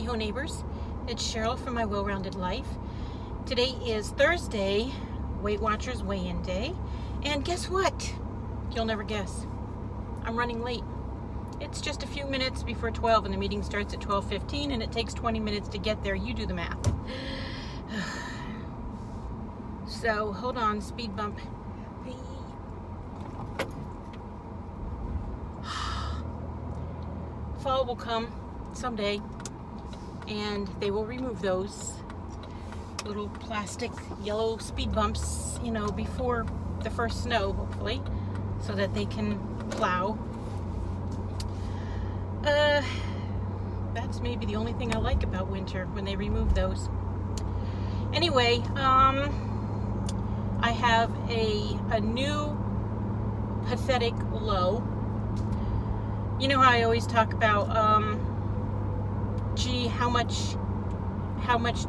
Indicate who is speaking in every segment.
Speaker 1: Howdy ho neighbors, it's Cheryl from My Well-Rounded Life. Today is Thursday, Weight Watchers weigh-in day, and guess what? You'll never guess. I'm running late. It's just a few minutes before 12 and the meeting starts at 12:15 and it takes 20 minutes to get there. You do the math. So hold on, speed bump. Fall will come someday and they will remove those little plastic yellow speed bumps, you know, before the first snow, hopefully, so that they can plow. That's maybe the only thing I like about winter, when they remove those. Anyway, I have a new pathetic low. You know how I always talk about, gee, how much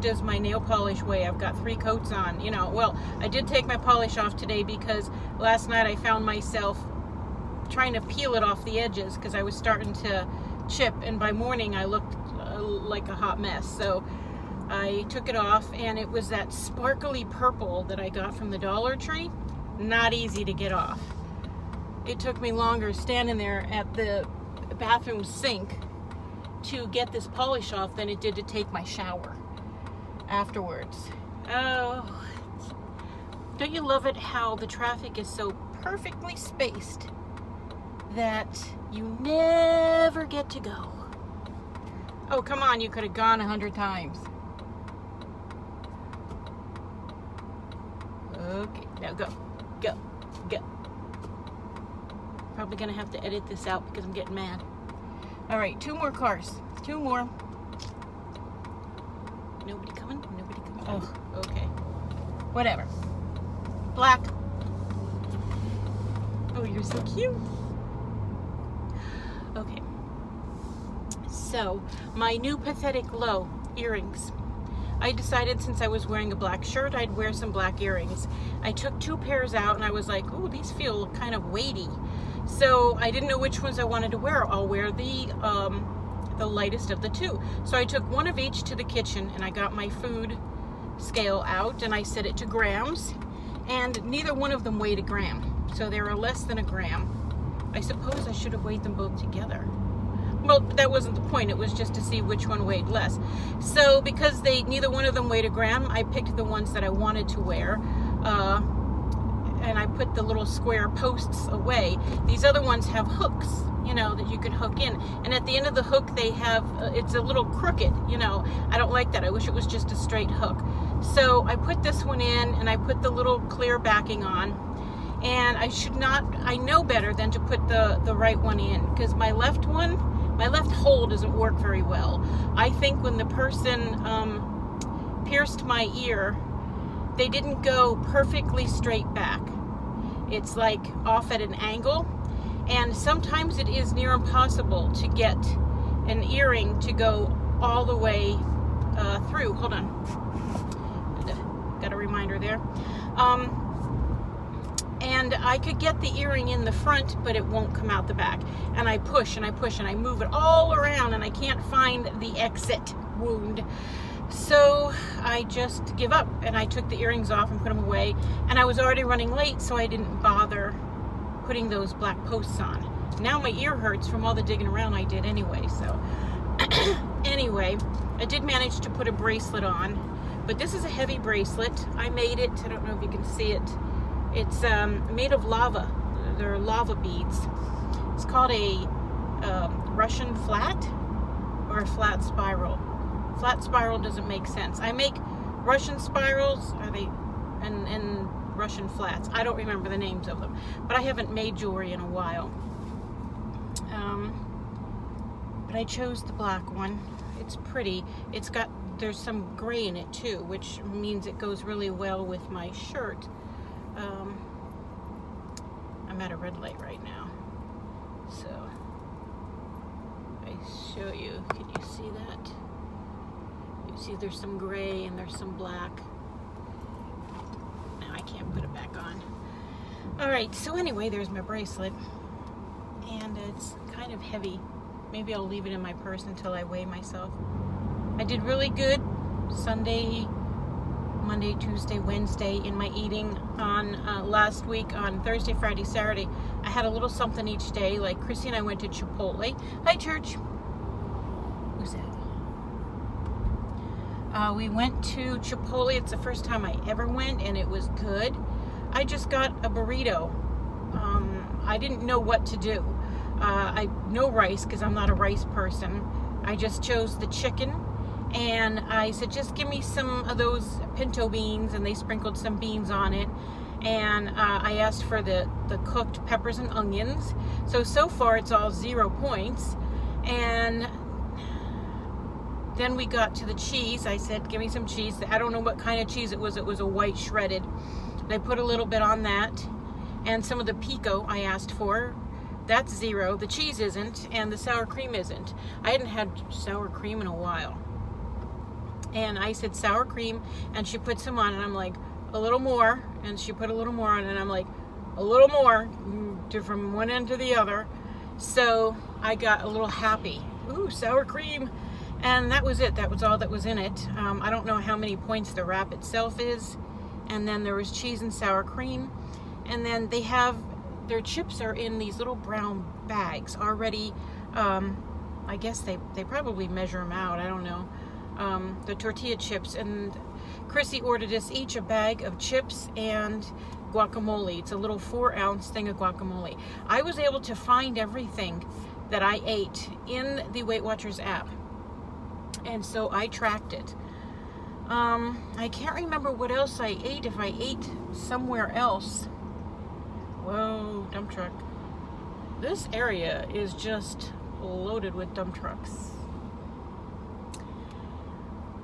Speaker 1: does my nail polish weigh? I've got 3 coats on, you know. Well, I did take my polish off today because last night I found myself trying to peel it off the edges because I was starting to chip, and by morning I looked like a hot mess. So I took it off, and it was that sparkly purple that I got from the Dollar Tree. Not easy to get off. It took me longer standing there at the bathroom sink to get this polish off than it did to take my shower afterwards. Oh, don't you love it how the traffic is so perfectly spaced that you never get to go? Oh, come on, you could have gone 100 times. Okay, now go, go, go. Probably gonna have to edit this out because I'm getting mad. All right, 2 more cars, 2 more. Nobody coming? Nobody coming? Oh, okay. Whatever. Black. Oh, you're so cute. Okay. So, my new pathetic low, earrings. I decided since I was wearing a black shirt, I'd wear some black earrings. I took 2 pairs out and I was like, oh, these feel kind of weighty. So I didn't know which ones I wanted to wear. I'll wear the lightest of the 2. So I took 1 of each to the kitchen and I got my food scale out and I set it to grams, and neither one of them weighed a gram. So they were less than a gram. I suppose I should have weighed them both together. Well, that wasn't the point. It was just to see which one weighed less. So because neither one of them weighed a gram, I picked the ones that I wanted to wear. And I put the little square posts away. These other ones have hooks, you know, that you can hook in. And at the end of the hook, they have, it's a little crooked, you know. I don't like that. I wish it was just a straight hook. So I put this one in and I put the little clear backing on. And I know better than to put the right one in, because my left hole doesn't work very well. I think when the person pierced my ear, they didn't go perfectly straight back. It's like off at an angle, and sometimes it is near impossible to get an earring to go all the way through. Hold on, got a reminder there. And I could get the earring in the front, but it won't come out the back. And I push and I push and I move it all around and I can't find the exit wound. So I just give up and I took the earrings off and put them away, and I was already running late, so I didn't bother putting those black posts on. Now my ear hurts from all the digging around I did anyway. So anyway, I did manage to put a bracelet on, but this is a heavy bracelet. I made it, I don't know if you can see it. It's made of lava. They're lava beads. It's called a Russian flat or a flat spiral. Flat spiral doesn't make sense. I make Russian spirals, and Russian flats. I don't remember the names of them, but I haven't made jewelry in a while. But I chose the black one. It's pretty. There's some gray in it too, which means it goes really well with my shirt. I'm at a red light right now, so I show you. Can you see that? You see there's some gray and there's some black. Now I can't put it back on. Alright, so anyway, there's my bracelet, and it's kind of heavy. Maybe I'll leave it in my purse until I weigh myself. I did really good Sunday, Monday, Tuesday, Wednesday in my eating. On last week on Thursday, Friday, Saturday, I had a little something each day. Like Chrissy and I went to Chipotle. Hi, church. Who's that? We went to Chipotle. It's the first time I ever went, and it was good. I just got a burrito. I didn't know what to do. No rice, because I'm not a rice person. I just chose the chicken, and I said, just give me some of those pinto beans, and they sprinkled some beans on it. And I asked for the cooked peppers and onions. So far it's all 0 points. And then we got to the cheese. I said, give me some cheese. I don't know what kind of cheese it was. It was a white shredded. I put a little bit on that. And some of the pico I asked for. That's 0. The cheese isn't, and the sour cream isn't. I hadn't had sour cream in a while. And I said sour cream, and she put some on, and I'm like, a little more. And she put a little more on, and I'm like, a little more, from one end to the other. So I got a little happy. Ooh, sour cream. And that was it. That was all that was in it. I don't know how many points the wrap itself is. And then there was cheese and sour cream. And then they have, their chips are in these little brown bags already. I guess they probably measure them out. I don't know. The tortilla chips. And Chrissy ordered us each a bag of chips and guacamole. It's a little 4-ounce thing of guacamole. I was able to find everything that I ate in the Weight Watchers app. And so I tracked it. I can't remember what else I ate, if I ate somewhere else. Whoa, dump truck. This area is just loaded with dump trucks.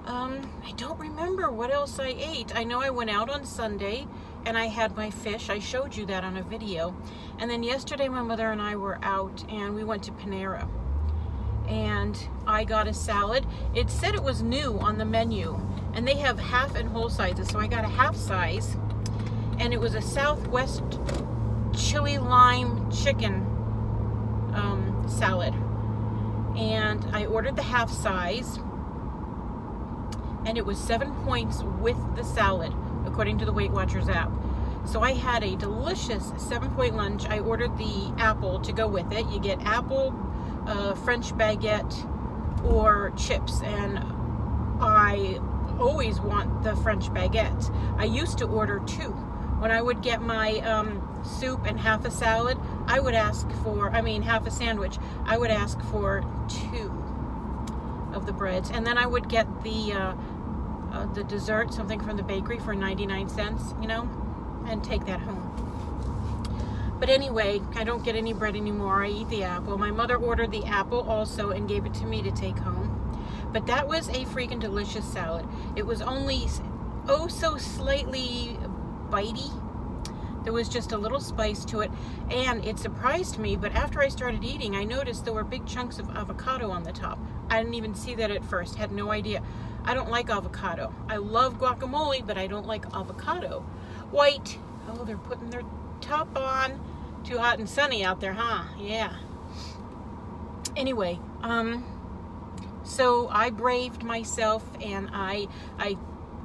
Speaker 1: I don't remember what else I ate. I know I went out on Sunday and I had my fish. I showed you that on a video. And then yesterday my mother and I were out and we went to Panera. And I got a salad. It said it was new on the menu, and they have half and whole sizes, so I got a half size, and it was a Southwest chili lime chicken salad. And I ordered the half size, and it was 7 points with the salad, according to the Weight Watchers app. So I had a delicious 7-point lunch. I ordered the apple to go with it. You get apple, French baguette, or chips, and I always want the French baguette. I used to order 2. When I would get my soup and half a salad, I would ask for, half a sandwich, I would ask for 2 of the breads, and then I would get the dessert, something from the bakery for 99 cents, you know, and take that home. But anyway, I don't get any bread anymore. I eat the apple. My mother ordered the apple also and gave it to me to take home. But that was a freaking delicious salad. It was only oh so slightly bitey. There was just a little spice to it, and it surprised me, but after I started eating, I noticed there were big chunks of avocado on the top. I didn't even see that at first, had no idea. I don't like avocado. I love guacamole, but I don't like avocado. White, oh, they're putting their top on. Too hot and sunny out there, huh? Yeah. Anyway, so I braved myself, and I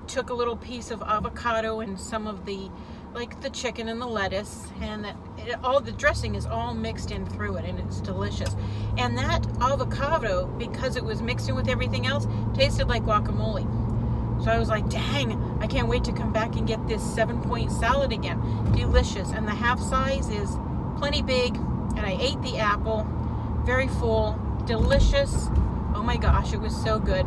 Speaker 1: took a little piece of avocado and some of the, like the chicken and the lettuce, and all the dressing is all mixed in through it, and it's delicious. And that avocado, because it was mixed in with everything else, tasted like guacamole. So I was like, dang, I can't wait to come back and get this 7-point salad again. Delicious. And the half size is plenty big, and I ate the apple, very full, delicious. Oh my gosh, it was so good.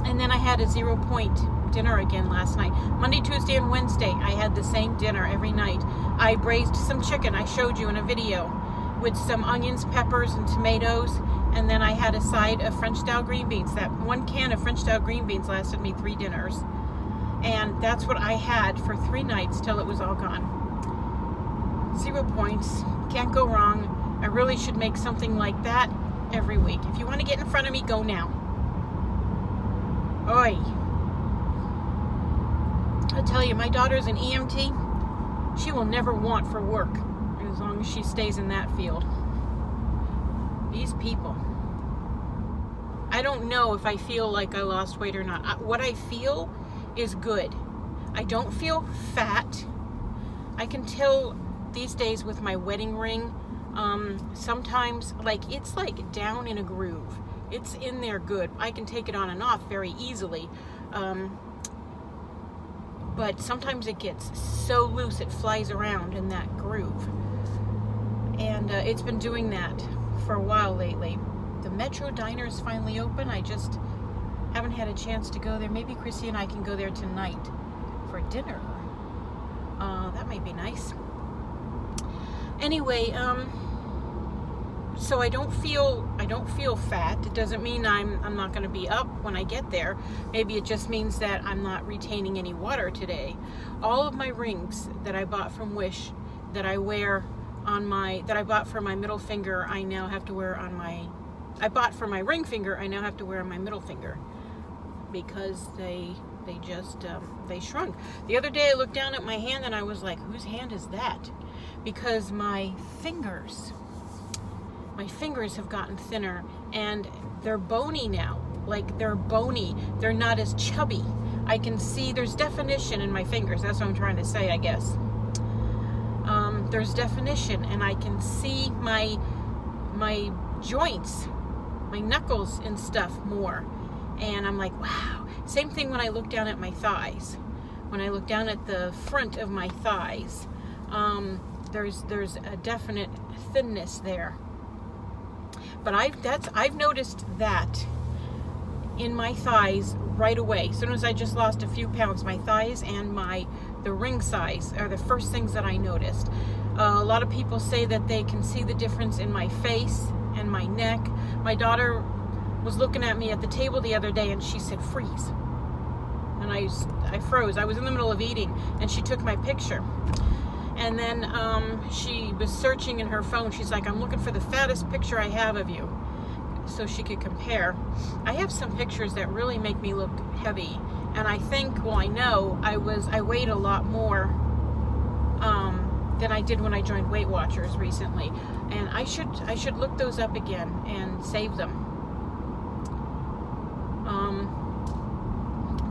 Speaker 1: And then I had a 0-point dinner again last night. Monday, Tuesday, and Wednesday, I had the same dinner every night. I braised some chicken, I showed you in a video, with some onions, peppers, and tomatoes. And then I had a side of French-style green beans. That 1 can of French-style green beans lasted me 3 dinners. And that's what I had for 3 nights till it was all gone. 0 points. Can't go wrong. I really should make something like that every week. If you want to get in front of me, go now. Oi. I'll tell you, my daughter's an EMT. She will never want for work as long as she stays in that field. These people. I don't know if I feel like I lost weight or not. What I feel is good. I don't feel fat. I can tell these days with my wedding ring, sometimes like it's like down in a groove. It's in there good. I can take it on and off very easily. But sometimes it gets so loose it flies around in that groove. And it's been doing that for a while lately. The Metro Diner is finally open. I just haven't had a chance to go there. Maybe Chrissy and I can go there tonight for dinner. That might be nice. Anyway, so I don't feel fat. It doesn't mean I'm not going to be up when I get there. Maybe it just means that I'm not retaining any water today. All of my rings that I bought from Wish, that I wear on my, that I bought for my middle finger, I now have to wear on my, I bought for my ring finger, I now have to wear on my middle finger because they just, they shrunk. The other day I looked down at my hand and I was like, whose hand is that? Because my fingers have gotten thinner and they're bony now. Like they're bony. They're not as chubby. I can see there's definition in my fingers. That's what I'm trying to say, I guess. There's definition and I can see my joints, my knuckles and stuff more. And I'm like, wow. Same thing when I look down at my thighs. When I look down at the front of my thighs, there's a definite thinness there. But I've noticed that in my thighs right away. As soon as I just lost a few pounds, my thighs and the ring size are the first things that I noticed. A lot of people say that they can see the difference in my face and my neck. My daughter was looking at me at the table the other day and she said, freeze. And I froze. I was in the middle of eating and she took my picture. And then she was searching in her phone. She's like, I'm looking for the fattest picture I have of you, so she could compare. I have some pictures that really make me look heavy. And I think, well, I know I weighed a lot more than I did when I joined Weight Watchers recently. And I should look those up again and save them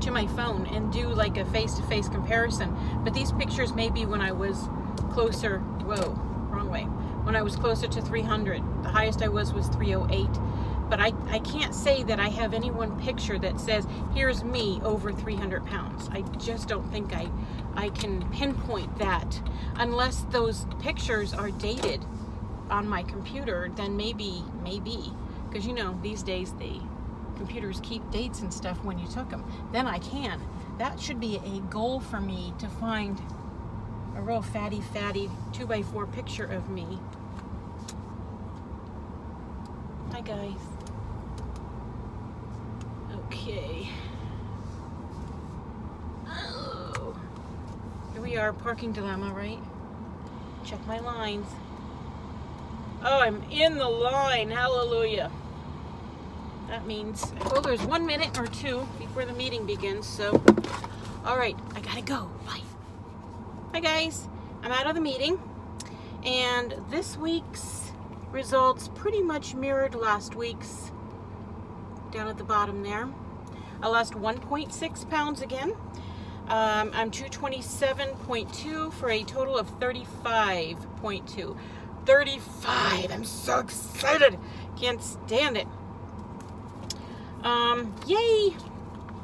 Speaker 1: to my phone and do like a face-to-face comparison. But these pictures may be when I was closer, whoa, wrong way. When I was closer to 300. The highest I was 308. But I can't say that I have any one picture that says, here's me over 300 pounds. I just don't think I can pinpoint that. Unless those pictures are dated on my computer, then maybe. Because you know, these days the computers keep dates and stuff when you took them. Then I can. That should be a goal for me, to find a real fatty 2x4 picture of me. Hi guys. Okay. Oh. Here we are, parking dilemma, right? Check my lines. Oh, I'm in the line. Hallelujah. That means, well, there's 1 minute or two before the meeting begins, so, all right, I gotta go. Bye. Hi guys, I'm out of the meeting, and this week's results pretty much mirrored last week's, down at the bottom there. I lost 1.6 pounds again. I'm 227.2 for a total of 35.2. 35, I'm so excited, can't stand it. Yay,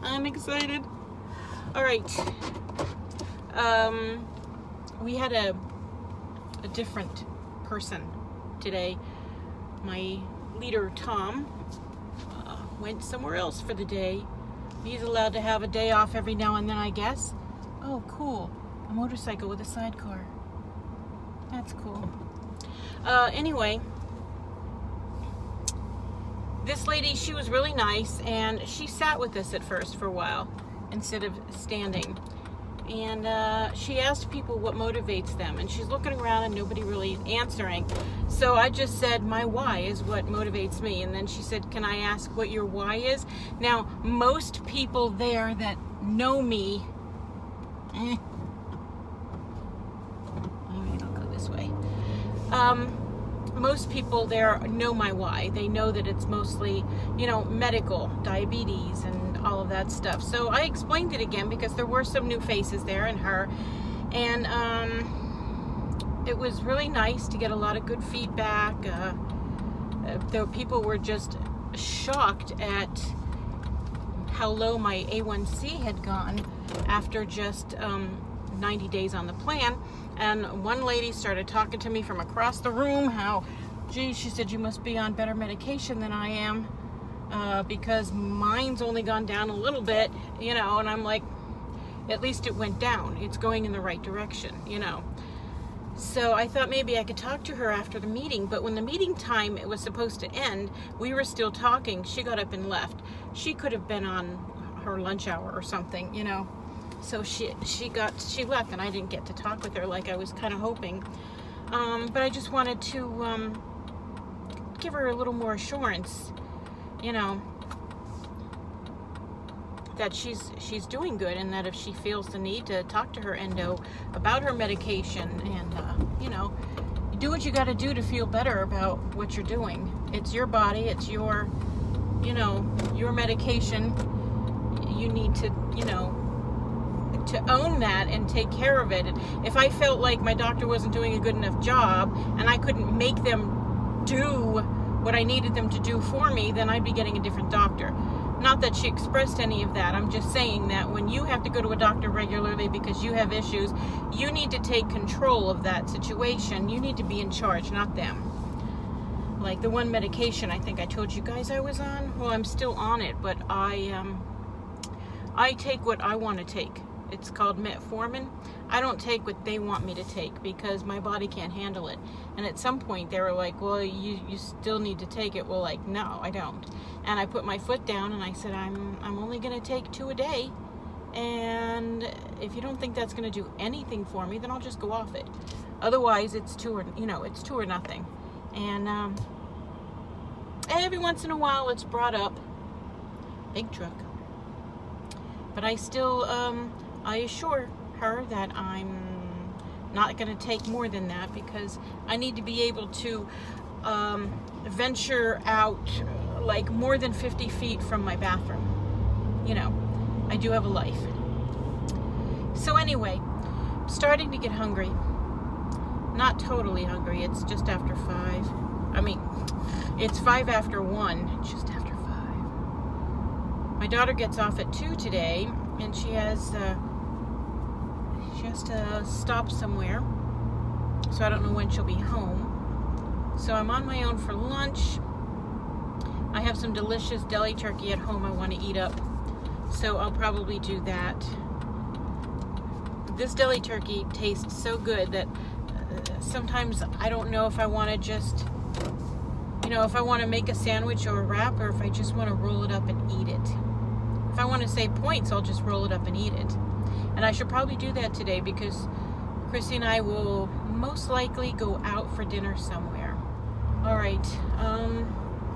Speaker 1: I'm excited. All right, we had a different person today. My leader, Tom, went somewhere else for the day. He's allowed to have a day off every now and then, I guess. Oh, cool. A motorcycle with a sidecar. That's cool. Anyway, this lady, she was really nice, and she sat with us at first for a while instead of standing. And she asked people what motivates them, and she's looking around and nobody really answering. So I just said, my why is what motivates me. And then she said, can I ask what your why is? Now, most people there that know me, all right, I'll go this way. most people there know my why. They know that it's mostly, you know, medical, diabetes, and all of that stuff. So I explained it again because there were some new faces there and her. And it was really nice to get a lot of good feedback. The people were just shocked at how low my A1C had gone after just 90 days on the plan. And one lady started talking to me from across the room how, geez, she said, you must be on better medication than I am, because mine's only gone down a little bit, you know. And I'm like, at least it went down. It's going in the right direction, you know. So I thought maybe I could talk to her after the meeting, but when the meeting time it was supposed to end, we were still talking. She got up and left. She could have been on her lunch hour or something, you know. So she left, and I didn't get to talk with her like I was kind of hoping. But I just wanted to give her a little more assurance, you know, that she's doing good, and that if she feels the need to talk to her endo about her medication, and you know, do what you got to do to feel better about what you're doing. It's your body, it's your, you know, your medication. You need to, you know, to own that and take care of it. If I felt like my doctor wasn't doing a good enough job and I couldn't make them do what I needed them to do for me, then I'd be getting a different doctor. Not that she expressed any of that. I'm just saying that when you have to go to a doctor regularly because you have issues, you need to take control of that situation. You need to be in charge, not them. Like the one medication I think I told you guys I was on, well, I'm still on it, but I take what I want to take. It's called metformin. I don't take what they want me to take because my body can't handle it. And at some point they were like, well, you still need to take it. Well, like, no, I don't. And I put my foot down and I said, I'm only going to take 2 a day. And if you don't think that's going to do anything for me, then I'll just go off it. Otherwise, it's 2 or, you know, it's 2 or nothing. And every once in a while it's brought up. Big truck. But I still, I assure her that I'm not going to take more than that because I need to be able to venture out like more than 50 feet from my bathroom. You know, I do have a life. So anyway, I'm starting to get hungry. Not totally hungry. It's just after 5. I mean, it's 5 after 1. Just after 5. My daughter gets off at 2 today, and she has to stop somewhere, so I don't know when she'll be home. So I'm on my own for lunch. I have some delicious deli turkey at home I want to eat up, so I'll probably do that. This deli turkey tastes so good that sometimes I don't know if I want to just, you know, if I want to make a sandwich or a wrap, or if I just want to roll it up and eat it. If I want to save points, I'll just roll it up and eat it. And I should probably do that today because Chrissy and I will most likely go out for dinner somewhere. All right,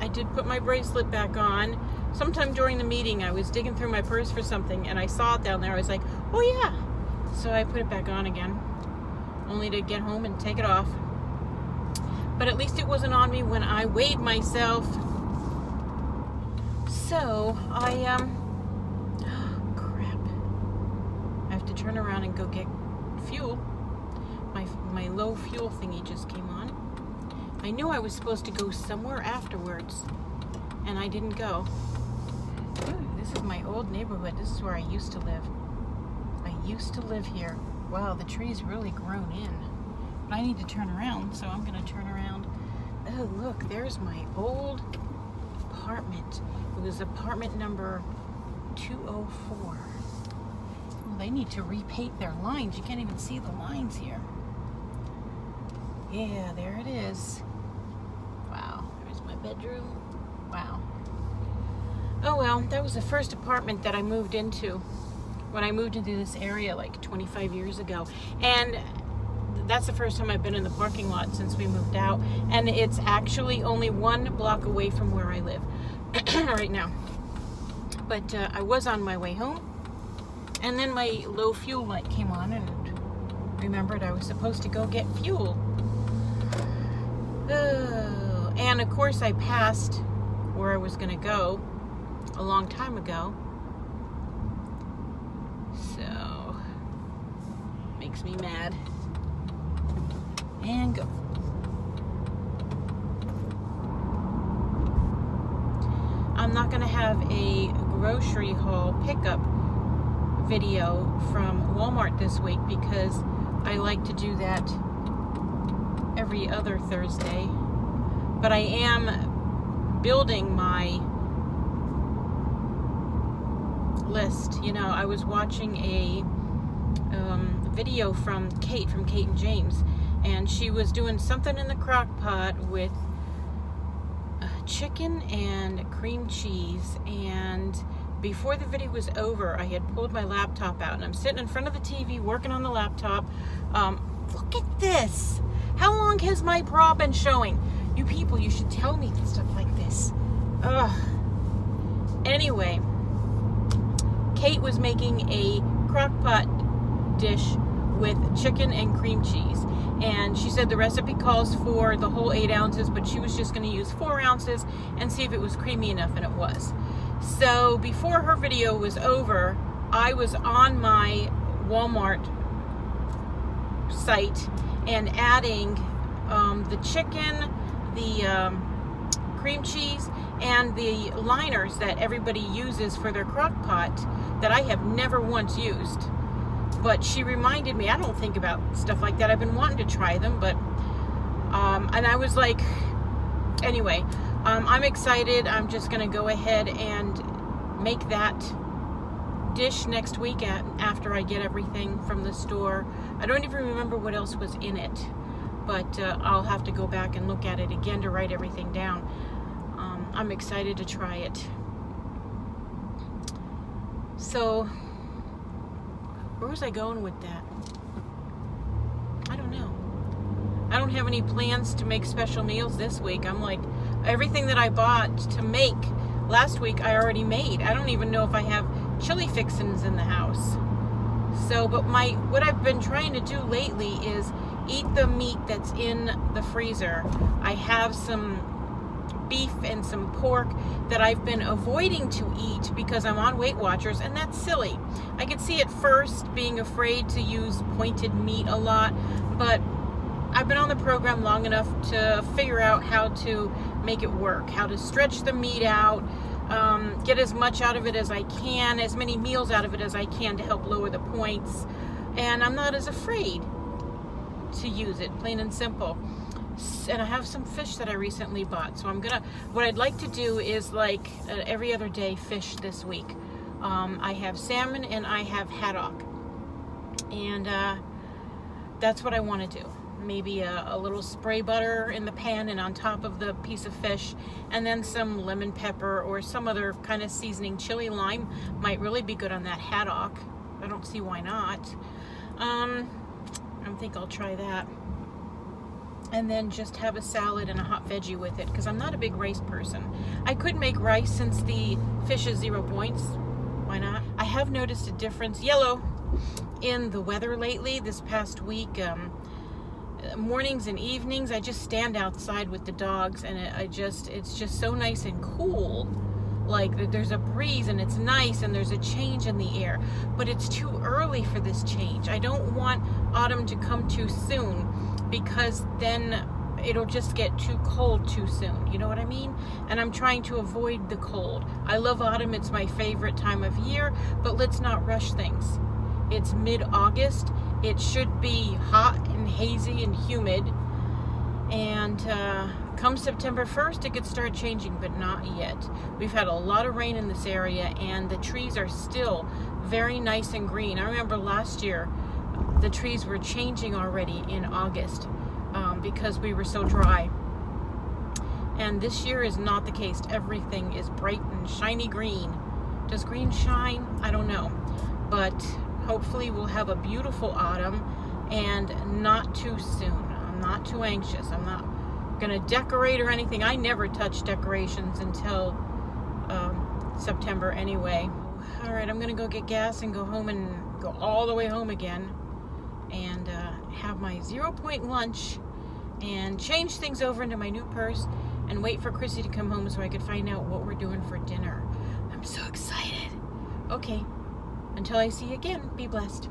Speaker 1: I did put my bracelet back on. Sometime during the meeting, I was digging through my purse for something and I saw it down there. I was like, oh yeah. So I put it back on again, only to get home and take it off. But at least it wasn't on me when I weighed myself. So turn around and go get fuel. My low fuel thingy just came on. I knew I was supposed to go somewhere afterwards, and I didn't go. Ooh, this is my old neighborhood. This is where I used to live. I used to live here. Wow, the tree's really grown in. But I need to turn around, so I'm going to turn around. Oh, look, there's my old apartment. It was apartment number 204. They need to repaint their lines. You can't even see the lines here. Yeah, there it is. Wow, there's my bedroom. Wow. Oh well, that was the first apartment that I moved into when I moved into this area like 25 years ago. And that's the first time I've been in the parking lot since we moved out. And it's actually only 1 block away from where I live right now. But I was on my way home. And then my low fuel light came on and remembered I was supposed to go get fuel. And of course I passed where I was going to go a long time ago. So, makes me mad. And go. I'm not going to have a grocery haul pickup video from Walmart this week because I like to do that every other Thursday. But I am building my list. You know, I was watching a video from Kate and James, and she was doing something in the crock pot with chicken and cream cheese, and before the video was over I had pulled my laptop out and I'm sitting in front of the TV working on the laptop. Look at this. How long has my bra been showing? You people, you should tell me stuff like this. Ugh. Anyway, Kate was making a crock pot dish with chicken and cream cheese, and she said the recipe calls for the whole 8 ounces, but she was just going to use 4 ounces and see if it was creamy enough, and it was. So before her video was over, I was on my Walmart site and adding the chicken, the cream cheese, and the liners that everybody uses for their crock pot that I have never once used. But she reminded me, I don't think about stuff like that. I've been wanting to try them, but, and I was like, anyway, I'm excited. I'm just going to go ahead and make that dish next week after I get everything from the store. I don't even remember what else was in it, but I'll have to go back and look at it again to write everything down. I'm excited to try it. So, where was I going with that? I don't know. I don't have any plans to make special meals this week. I'm like, everything that I bought to make last week I already made. I don't even know if I have chili fixins in the house. So, but what I've been trying to do lately is eat the meat that's in the freezer. I have some beef and some pork that I've been avoiding to eat because I'm on Weight Watchers, and that's silly. I could see at first being afraid to use pointed meat a lot, but I've been on the program long enough to figure out how to make it work, how to stretch the meat out, get as much out of it as I can, as many meals out of it as I can to help lower the points, and I'm not as afraid to use it, plain and simple. And I have some fish that I recently bought, so what I'd like to do is like every other day fish this week. I have salmon and I have haddock, and that's what I want to do. Maybe a little spray butter in the pan and on top of the piece of fish, and then some lemon pepper or some other kind of seasoning. Chili lime might really be good on that haddock. I don't see why not. I think I'll try that. And then just have a salad and a hot veggie with it, because I'm not a big rice person. I could make rice since the fish is 0 points. Why not? I have noticed a difference, yellow, in the weather lately. This past week, mornings and evenings, I just stand outside with the dogs, and it's just so nice and cool. Like, there's a breeze and it's nice and there's a change in the air, but it's too early for this change. I don't want autumn to come too soon, because then it'll just get too cold too soon. You know what I mean? And I'm trying to avoid the cold. I love autumn. It's my favorite time of year, but let's not rush things. It's mid-August. It should be hot and hazy and humid. And come September 1st, it could start changing, but not yet. We've had a lot of rain in this area, and the trees are still very nice and green. I remember last year, the trees were changing already in August because we were so dry. And this year is not the case. Everything is bright and shiny green. Does green shine? I don't know. But hopefully we'll have a beautiful autumn, and not too soon. I'm not too anxious. I'm not going to decorate or anything. I never touch decorations until September anyway. All right, I'm going to go get gas and go home and go all the way home again, and have my 0 point lunch and change things over into my new purse and wait for Chrissy to come home so I could find out what we're doing for dinner. I'm so excited. Okay, until I see you again, be blessed.